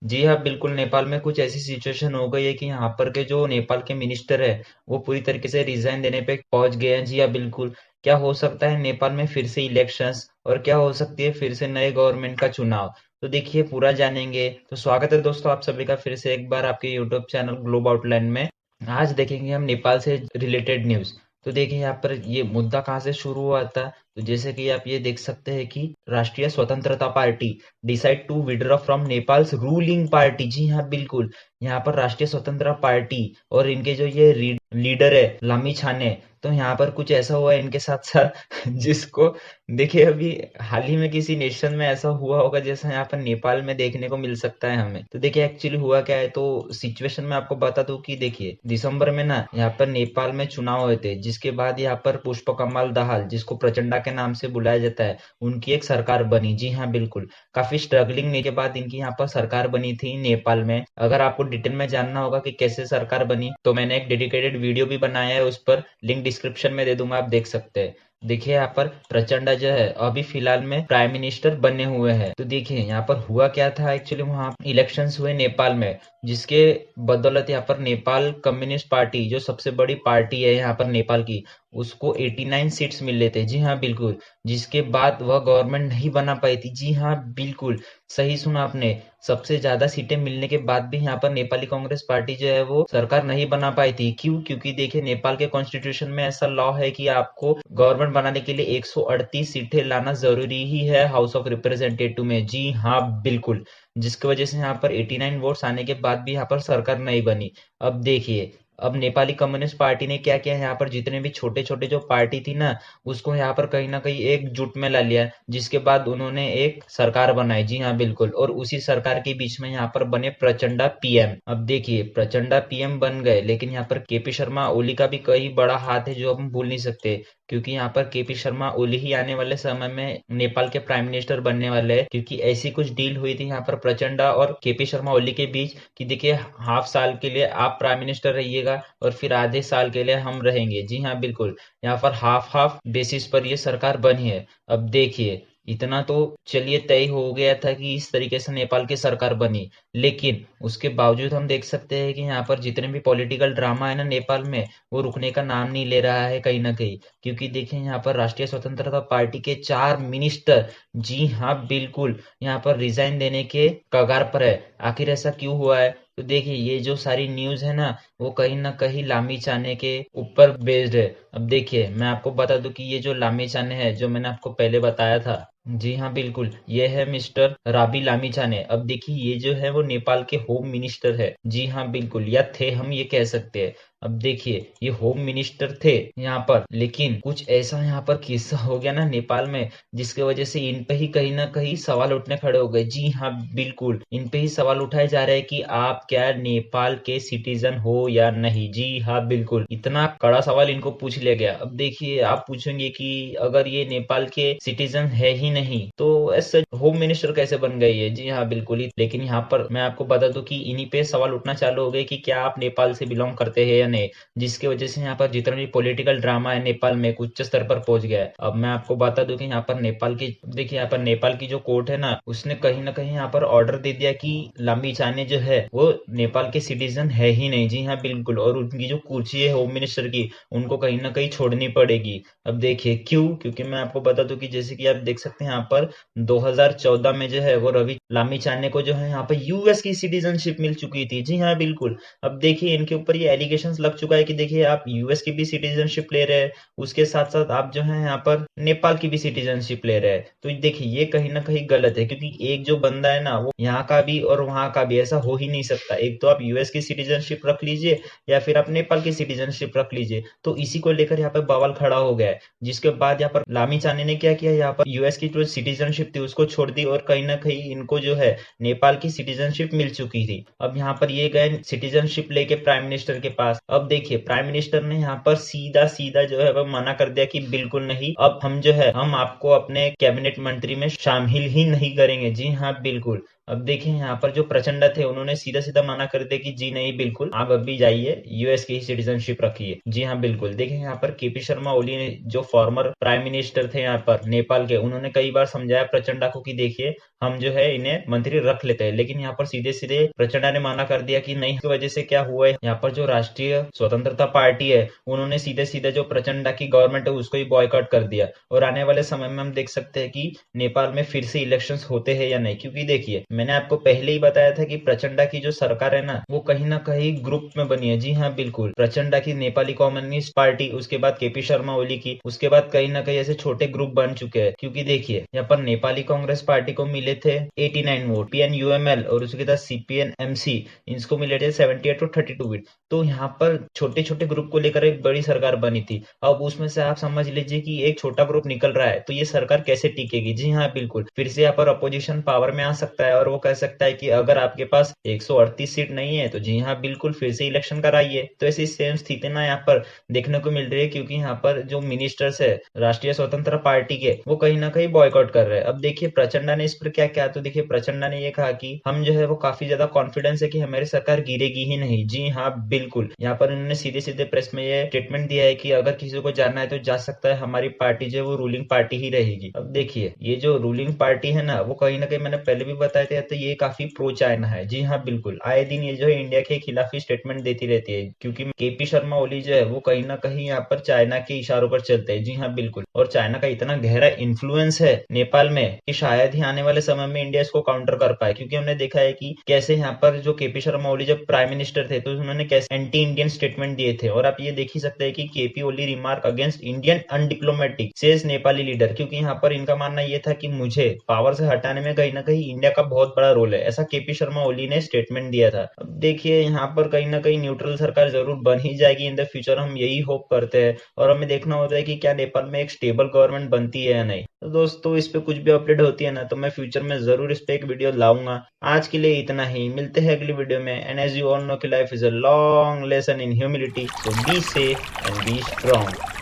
जी हाँ, बिल्कुल नेपाल में कुछ ऐसी सिचुएशन हो गई है कि यहाँ पर के जो नेपाल के मिनिस्टर है वो पूरी तरीके से रिजाइन देने पे पहुंच गए हैं। जी हाँ, बिल्कुल। क्या हो सकता है नेपाल में फिर से इलेक्शंस, और क्या हो सकती है फिर से नए गवर्नमेंट का चुनाव। तो देखिए पूरा जानेंगे। तो स्वागत है दोस्तों आप सभी का फिर से एक बार आपके यूट्यूब चैनल ग्लोब आउटलाइन में। आज देखेंगे हम नेपाल से रिलेटेड न्यूज। तो देखिए यहाँ पर ये मुद्दा कहाँ से शुरू हुआ था। तो जैसे कि आप ये देख सकते हैं कि Rashtriya Swatantrata party decide to withdraw from Nepal's ruling party. जी हाँ, बिल्कुल। यहाँ पर राष्ट्रीय स्वतंत्रता पार्टी और इनके जो ये लीडर है लामी छाने, तो यहाँ पर कुछ ऐसा हुआ है इनके साथ साथ जिसको देखिए अभी हाल ही में किसी नेशन में ऐसा हुआ होगा जैसा यहाँ पर नेपाल में देखने को मिल सकता है हमें। तो देखिए एक्चुअली हुआ क्या है, तो सिचुएशन में आपको बता दूं कि देखिए दिसंबर में ना यहाँ पर नेपाल में चुनाव हुए थे, जिसके बाद यहाँ पर पुष्प कमल दाहाल, जिसको प्रचंडा के नाम से बुलाया जाता है, उनकी एक सरकार बनी। जी हाँ, बिल्कुल। काफी स्ट्रगलिंग के बाद इनकी यहाँ पर सरकार बनी थी नेपाल में। अगर आपको डिटेल में जानना होगा कि कैसे सरकार बनी, तो मैंने एक डेडिकेटेड वीडियो भी बनाया है, उस पर लिंक डिस्क्रिप्शन में दे दूंगा, आप देख सकते हैं। देखिए यहाँ पर प्रचंडा जो है अभी फिलहाल में प्राइम मिनिस्टर बने हुए हैं। तो देखिए यहाँ पर हुआ क्या था, एक्चुअली वहाँ इलेक्शंस हुए नेपाल में, जिसके बदौलत यहाँ पर नेपाल कम्युनिस्ट पार्टी जो सबसे बड़ी पार्टी है यहाँ पर नेपाल की, उसको 89 सीट्स मिल रहे थे। जी हाँ, बिल्कुल। जिसके बाद वह गवर्नमेंट नहीं बना पाई थी। जी हाँ, बिल्कुल। सही सुना आपने। सबसे ज्यादा सीटें मिलने के बाद भी यहाँ पर नेपाली कांग्रेस पार्टी जो है वो सरकार नहीं बना पाई थी। क्यों? क्योंकि देखिए नेपाल के कॉन्स्टिट्यूशन में ऐसा लॉ है कि आपको गवर्नमेंट बनाने के लिए 138 सीटें लाना जरूरी ही है हाउस ऑफ रिप्रेजेंटेटिव में। जी हाँ, बिल्कुल। जिसकी वजह से यहाँ पर 89 वोट्स आने के बाद भी यहाँ पर सरकार नहीं बनी। अब देखिए, अब नेपाली कम्युनिस्ट पार्टी ने क्या किया, यहाँ पर जितने भी छोटे छोटे जो पार्टी थी ना, उसको यहाँ पर कहीं ना कहीं एकजुट में ला लिया, जिसके बाद उन्होंने एक सरकार बनाई। जी हाँ, बिल्कुल। और उसी सरकार के बीच में यहाँ पर बने प्रचंडा पीएम। अब देखिए प्रचंडा पीएम बन गए, लेकिन यहाँ पर केपी शर्मा ओली का भी कई बड़ा हाथ है जो हम भूल नहीं सकते। क्योंकि यहाँ पर केपी शर्मा ओली ही आने वाले समय में नेपाल के प्राइम मिनिस्टर बनने वाले हैं, क्योंकि ऐसी कुछ डील हुई थी यहाँ पर प्रचंडा और केपी शर्मा ओली के बीच कि देखिए हाफ साल के लिए आप प्राइम मिनिस्टर रहिएगा और फिर आधे साल के लिए हम रहेंगे। जी हाँ, बिल्कुल। यहाँ पर हाफ हाफ बेसिस पर ये सरकार बनी है। अब देखिए इतना तो चलिए तय हो गया था कि इस तरीके से नेपाल की सरकार बनी, लेकिन उसके बावजूद हम देख सकते हैं कि यहाँ पर जितने भी पॉलिटिकल ड्रामा है ना नेपाल में, वो रुकने का नाम नहीं ले रहा है कहीं ना कहीं। क्योंकि देखिए यहाँ पर राष्ट्रीय स्वतंत्रता पार्टी के 4 मिनिस्टर, जी हाँ बिल्कुल, यहाँ पर रिजाइन देने के कगार पर है। आखिर ऐसा क्यों हुआ है? तो देखिए ये जो सारी न्यूज है ना, वो कहीं ना कहीं लामी चाने के ऊपर बेस्ड है। अब देखिए मैं आपको बता दूं कि ये जो लामी चाने है, जो मैंने आपको पहले बताया था, जी हाँ बिल्कुल, ये है मिस्टर राबी लामिछाने। अब देखिए ये जो है वो नेपाल के होम मिनिस्टर है। जी हाँ बिल्कुल, या थे हम ये कह सकते हैं। अब देखिए ये होम मिनिस्टर थे यहाँ पर, लेकिन कुछ ऐसा यहाँ पर किस्सा हो गया ना नेपाल में, जिसकी वजह से इन पे ही कहीं ना कहीं सवाल उठने खड़े हो गए। जी हाँ बिल्कुल, इन पे ही सवाल उठाए जा रहे हैं कि आप क्या नेपाल के सिटीजन हो या नहीं। जी हाँ बिल्कुल, इतना कड़ा सवाल इनको पूछ लिया गया। अब देखिए आप पूछेंगे कि अगर ये नेपाल के सिटीजन है ही नहीं तो ऐसे होम मिनिस्टर कैसे बन गई है। जी हाँ बिल्कुल ही, लेकिन यहाँ पर मैं आपको बता दूं कि इन्हीं पे सवाल उठना चालू हो गए कि क्या आप नेपाल से बिलोंग करते हैं या नहीं, जिसकी वजह से यहाँ पर जितना भी पॉलिटिकल ड्रामा है नेपाल में उच्च स्तर पर पहुंच गया है। अब मैं आपको बता दूं कि यहाँ पर नेपाल की, देखिए यहाँ पर नेपाल की जो कोर्ट है ना, उसने कहीं ना कहीं यहाँ पर ऑर्डर दे दिया कि लामिछाने जो है वो नेपाल के सिटीजन है ही नहीं। जी हाँ बिल्कुल, और उनकी जो कुर्सी है होम मिनिस्टर की, उनको कहीं ना कहीं छोड़नी पड़ेगी। अब देखिए क्यों, क्योंकि मैं आपको बता दूं कि जैसे कि आप देख सकते हैं यहाँ पर 2014 में जो है वो रवि लामिछाने को जो है यहाँ पर यूएस की सिटीजनशिप मिल चुकी थी। जी हाँ बिल्कुल। अब देखिए इनके ऊपर ये एलिगेशंस लग चुका है कि देखिए आप यूएस की भी सिटीजनशिप ले रहे हैं, उसके साथ साथ आप जो है यहाँ पर नेपाल की भी सिटीजनशिप ले रहे हैं। तो देखिए ये कहीं ना कहीं गलत है, क्योंकि एक जो बंदा है ना वो यहाँ का भी और वहां का भी, ऐसा हो ही नहीं सकता। एक तो आप यूएस की सिटीजनशिप रख लीजिए या फिर आप नेपाल की सिटीजनशिप रख लीजिए। तो इसी को लेकर यहाँ पर बवाल खड़ा हो गया है, जिसके बाद यहाँ पर लामिछाने ने क्या किया, यहाँ पर यूएस की जो सिटीजनशिप थी उसको छोड़ दी, और कहीं ना कहीं इनको जो है नेपाल की सिटीजनशिप मिल चुकी थी। अब यहाँ पर ये गए सिटीजनशिप लेके प्राइम मिनिस्टर के पास। अब देखिए प्राइम मिनिस्टर ने यहाँ पर सीधा सीधा जो है वह मना कर दिया कि बिल्कुल नहीं, अब हम जो है हम आपको अपने कैबिनेट मंत्री में शामिल ही नहीं करेंगे। जी हाँ बिल्कुल। अब देखिए यहाँ पर जो प्रचंडा थे उन्होंने सीधा सीधा मना कर दिया कि जी नहीं, बिल्कुल आप अभी जाइए यूएस की ही सिटीजनशिप रखिए। जी हाँ बिल्कुल। देखिए यहाँ पर केपी शर्मा ओली ने, जो फॉर्मर प्राइम मिनिस्टर थे यहाँ पर नेपाल के, उन्होंने कई बार समझाया प्रचंडा को कि देखिए हम जो है इन्हें मंत्री रख लेते हैं, लेकिन यहाँ पर सीधे सीधे प्रचंडा ने माना कर दिया कि नहीं। इसकी वजह से क्या हुआ है, यहाँ पर जो राष्ट्रीय स्वतंत्रता पार्टी है उन्होंने सीधे सीधे जो प्रचंडा की गवर्नमेंट है उसको ही बॉयकॉट कर दिया। और आने वाले समय में हम देख सकते हैं कि नेपाल में फिर से इलेक्शंस होते हैं या नहीं, क्योंकि देखिए मैंने आपको पहले ही बताया था कि प्रचंडा की जो सरकार है ना वो कहीं ना कहीं ग्रुप में बनी है। जी हाँ बिल्कुल, प्रचंडा की नेपाली कम्युनिस्ट पार्टी, उसके बाद केपी शर्मा ओली की, उसके बाद कहीं ना कहीं ऐसे छोटे ग्रुप बन चुके हैं। क्योंकि देखिए यहाँ पर नेपाली कांग्रेस पार्टी को मिले थे 89 वोट, पीएनयूएमएल और उसके साथ सीपीएन एमसी इनको मिले थे 78 और 32 वोट। तो यहाँ पर छोटे छोटे ग्रुप को लेकर एक बड़ी सरकार बनी थी। अब उसमें से आप समझ लीजिए कि एक छोटा ग्रुप निकल रहा है तो ये सरकार कैसे टिकेगी। जी हाँ बिल्कुल, फिर से यहाँ पर अपोजिशन पावर में आ सकता है और वो कह सकता है कि अगर आपके पास 138 सीट नहीं है तो जी हाँ बिल्कुल फिर से इलेक्शन कराइए। तो ऐसी सेम स्थिति ना यहाँ पर देखने को मिल रही है, क्योंकि यहाँ पर जो मिनिस्टर्स है राष्ट्रीय स्वतंत्र पार्टी के वो कहीं ना कहीं बॉयकॉट कर रहे हैं। अब देखिए प्रचंडा ने इस पर क्या किया, तो देखिए प्रचंडा ने ये कहा कि हम जो है वो काफी ज्यादा कॉन्फिडेंस है कि हमारी सरकार गिरेगी ही नहीं। जी हाँ बिल्कुल, यहाँ पर उन्होंने सीधे सीधे प्रेस में ये स्टेटमेंट दिया है कि अगर किसी को जाना है तो जा सकता है, हमारी पार्टी जो है वो रूलिंग पार्टी ही रहेगी। अब देखिए ये जो रूलिंग पार्टी है ना वो कहीं ना कहीं मैंने पहले भी बताया था, तो ये काफी प्रो चाइना है। जी हाँ बिल्कुल, आए दिन ये जो है इंडिया के खिलाफ ही स्टेटमेंट देती रहती है, क्योंकि केपी शर्मा ओली जो है वो कहीं ना कहीं यहाँ पर चाइना के इशारों पर चलते हैं। जी हाँ बिल्कुल, और चाइना का इतना गहरा इन्फ्लुएंस है नेपाल में कि शायद ही आने वाले समय में इंडिया इसको काउंटर कर पाए। क्योंकि हमने देखा है कि कैसे यहाँ पर जो केपी शर्मा ओली जब प्राइम मिनिस्टर थे तो उन्होंने कैसे एंटी इंडियन स्टेटमेंट दिए थे। और आप ये देख ही सकते हैं कि KP Oli remark against Indian undiplomatic says Nepali leader, क्योंकि यहाँ पर इनका मानना ये था कि मुझे पावर से हटाने में कहीं ना कहीं इंडिया का बहुत बड़ा रोल है, ऐसा केपी शर्मा ओली ने स्टेटमेंट दिया था। अब देखिए यहाँ पर कहीं ना कहीं न्यूट्रल सरकार जरूर बन ही जाएगी इन द फ्यूचर, हम यही होप करते हैं। और हमें देखना होता है कि क्या नेपाल में एक स्टेबल गवर्नमेंट बनती है या नहीं। तो दोस्तों इस पे कुछ भी अपडेट होती है ना तो मैं फ्यूचर में जरूर इस पे एक वीडियो लाऊंगा। आज के लिए इतना ही, मिलते हैं अगली वीडियो में। And as you all know कि life is a long lesson in humility, so be safe and be strong.